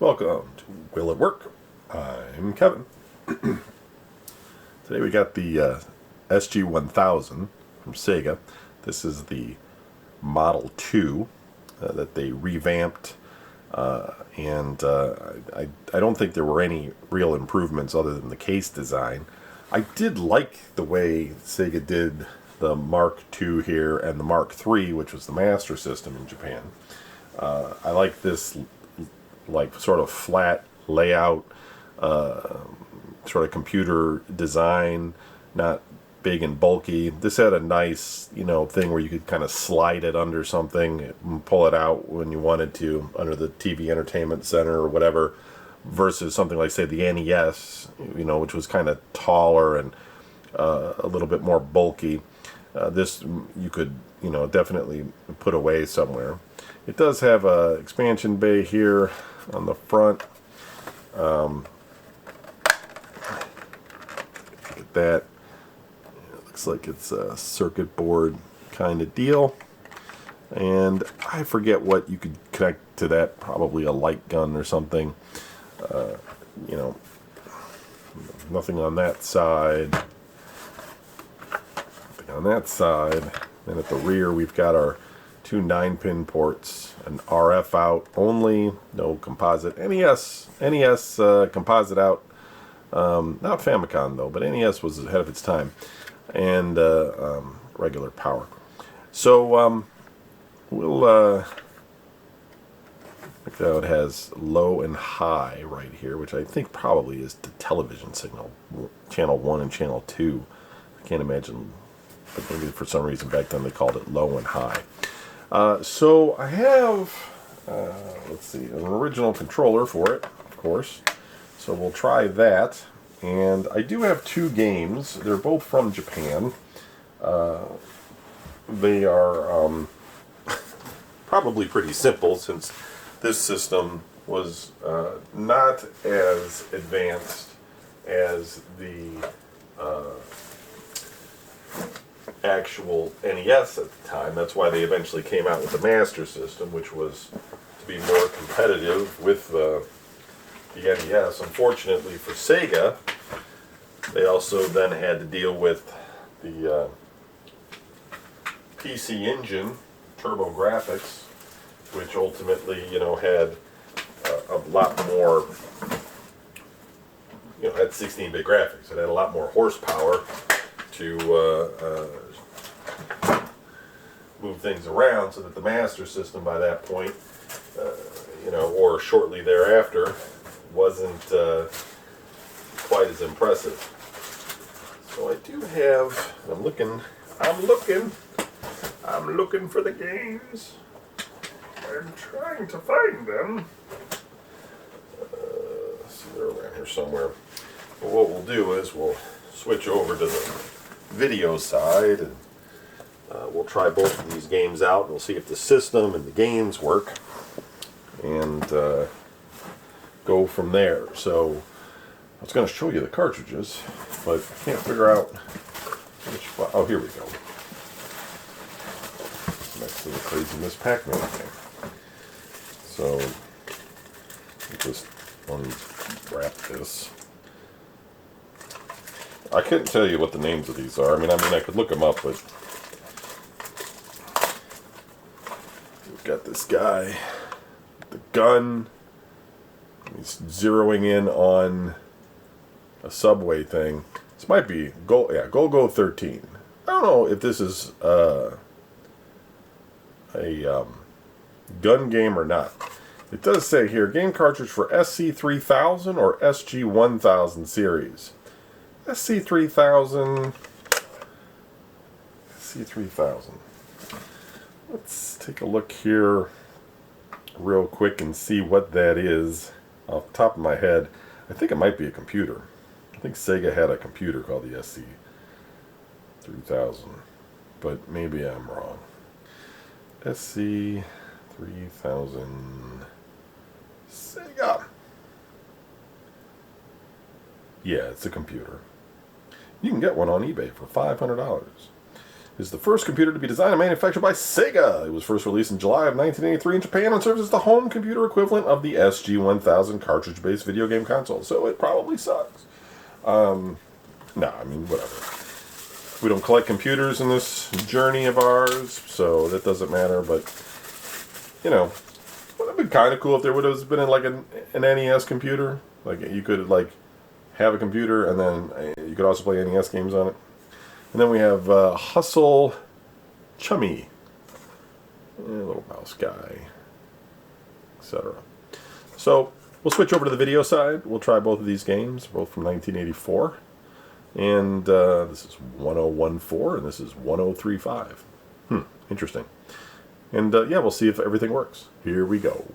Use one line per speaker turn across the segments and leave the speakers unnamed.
Welcome to Will It Work? I'm Kevin. Today we got the SG-1000 from Sega. This is the Model 2 that they revamped, and I don't think there were any real improvements other than the case design. I did like the way Sega did the Mark II here and the Mark III, which was the Master System in Japan. I like this sort of flat layout, sort of computer design, not big and bulky. This had a nice, thing where you could kind of slide it under something and pull it out when you wanted to, under the TV Entertainment Center or whatever, versus something like, say, the NES, which was kind of taller and a little bit more bulky. This you could, definitely put away somewhere. It does have a expansion bay here on the front. Look at that. It looks like it's a circuit board kind of deal. And I forget what you could connect to that. Probably a light gun or something. Nothing on that side. Nothing on that side. And at the rear we've got our two 9-pin ports, an RF out only, no composite. NES composite out. Not Famicom though, but NES was ahead of its time. And regular power. So we'll look how it has low and high right here, which I think probably is the television signal, channel 1 and channel 2. I can't imagine, but maybe for some reason back then they called it low and high. So I have, let's see, an original controller for it, of course. So we'll try that. And I do have two games. They're both from Japan. They are probably pretty simple, since this system was not as advanced as the actual NES at the time. That's why they eventually came out with the Master System, which was to be more competitive with the NES. Unfortunately for Sega, they also then had to deal with the PC Engine, Turbo Grafx, which ultimately, had a lot more, had 16-bit graphics. It had a lot more horsepower to move things around, so that the Master System by that point, or shortly thereafter, wasn't quite as impressive. So I do have, I'm looking for the games. I'm trying to find them. See, they're around here somewhere. But what we'll do is we'll switch over to the video side, and we'll try both of these games out, and we'll see if the system and the games work, and go from there. So I was going to show you the cartridges, but I can't figure out which one. Oh, here we go. Next to the crazy Miss Pac-Man thing. So I just unwrap this. I couldn't tell you what the names of these are. I mean, I could look them up, but we've got this guy, the gun. He's zeroing in on a subway thing. This might be Go 13. I don't know if this is a gun game or not. It does say here, game cartridge for SC-3000 or SG-1000 series. SC-3000. Let's take a look here real quick and see what that is off the top of my head. I think it might be a computer. I think Sega had a computer called the SC-3000, but maybe I'm wrong. SC-3000 Sega. Yeah, it's a computer. You can get one on eBay for $500. is the first computer to be designed and manufactured by Sega. It was first released in July of 1983 in Japan and serves as the home computer equivalent of the SG-1000 cartridge-based video game console. So it probably sucks. No, I mean, whatever. We don't collect computers in this journey of ours, so that doesn't matter. But, you know, it would have been kind of cool if there would have been like an NES computer. Like, you could, like, have a computer, and then you could also play NES games on it. And then we have Hustle Chummy, a little mouse guy, etc. So we'll switch over to the video side. We'll try both of these games, both from 1984. And this is 1014, and this is 1035. Interesting. And yeah, we'll see if everything works. Here we go.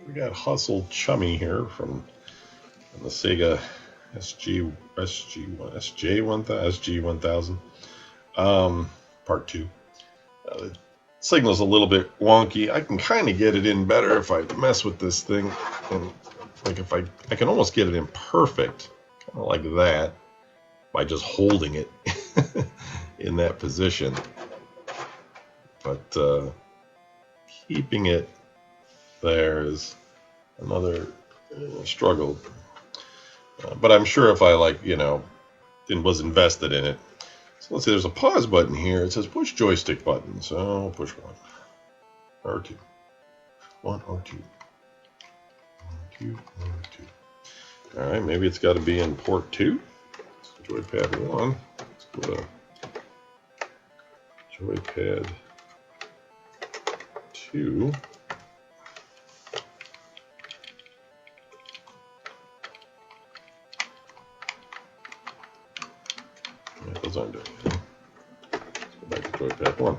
We got Hustle Chummy here from the Sega SG-1000 Part 2. The signal's a little bit wonky. I can kind of get it in better if I mess with this thing, and like if I can almost get it in perfect, kind of like that, by just holding it in that position. But keeping it there is another struggle. But I'm sure if I, like, you know, was invested in it. So let's see, there's a pause button here. It says push joystick button. So I'll push 1 or 2. 1 or 2. 1 or 2. 1 or 2. Alright, maybe it's got to be in port 2. So joypad 1. Let's go to joypad 2. Those aren't doing anything. Let's go back to joypad 1.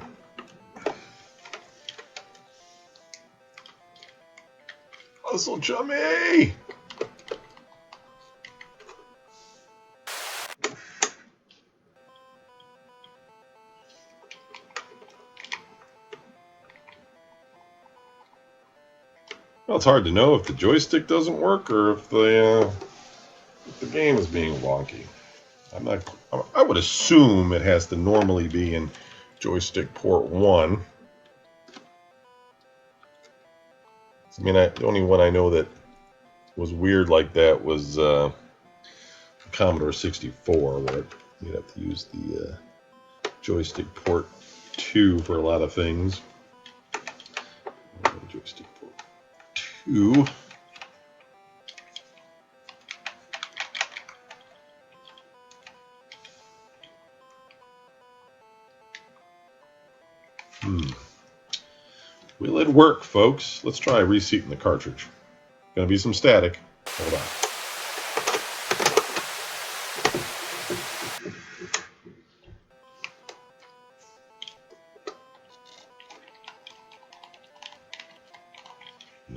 Hustle Chummy! Well, it's hard to know if the joystick doesn't work or if the game is being wonky. I would assume it has to normally be in joystick port 1. I mean, the only one I know that was weird like that was Commodore 64, where you'd have to use the joystick port 2 for a lot of things. Joystick port 2. Will it work, folks? Let's try reseating the cartridge. Gonna be some static. Hold on.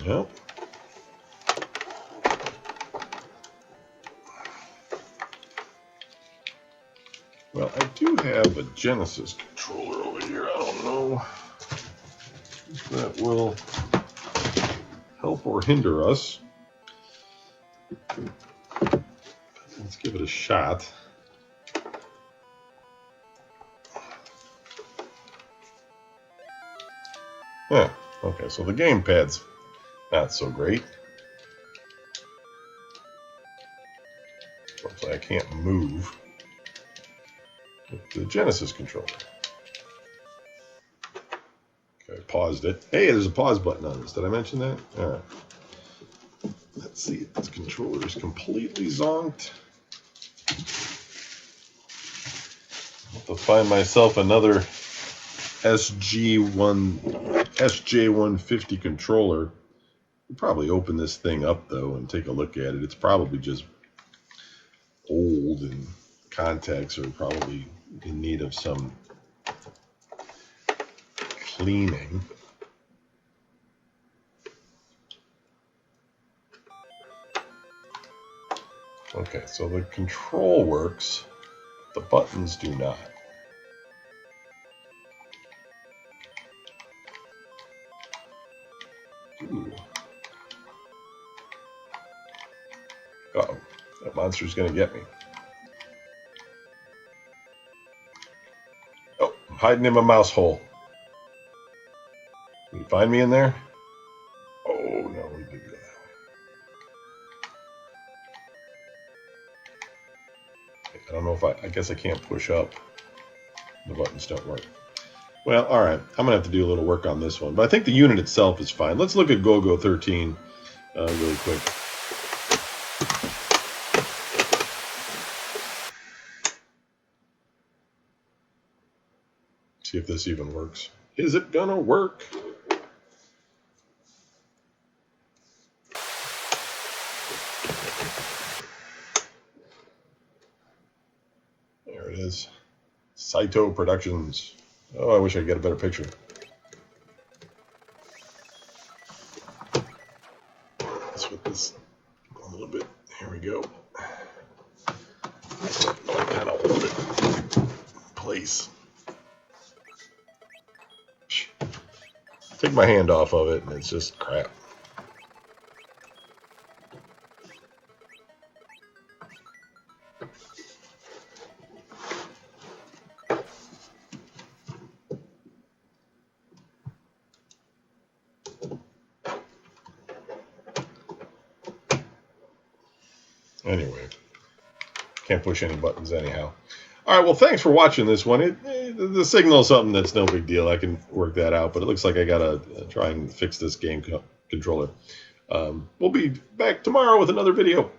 Nope. Well, I do have a Genesis controller over here. I don't know if that will help or hinder us. Let's give it a shot. Yeah, okay, so the gamepad's not so great. Looks like I can't move with the Genesis controller. Okay, paused it. Hey, there's a pause button on this. Did I mention that? All right. Let's see. This controller is completely zonked. I'll have to find myself another SJ-150 controller. We'll probably open this thing up, though, and take a look at it. It's probably just old, and contacts are probably in need of some cleaning. Okay, so the control works, the buttons do not. Ooh. Uh-oh, that That monster's going to get me. Oh, I'm hiding in my mouse hole. Can you find me in there? Oh, no, we didn't go that way. I don't know if I guess I can't push up. The buttons don't work. Well, all right. I'm going to have to do a little work on this one. But I think the unit itself is fine. Let's look at Go-Go 13 really quick. See if this even works. Is it going to work? There it is. Saito Productions. Oh, I wish I could get a better picture. Let's put this a little bit. Here we go. I kind of hold it in place. Take my hand off of it, and it's just crap. Anyway, can't push any buttons anyhow. All right, well, thanks for watching this one. The signal is something that's no big deal. I can work that out, but it looks like I got to try and fix this game controller. We'll be back tomorrow with another video.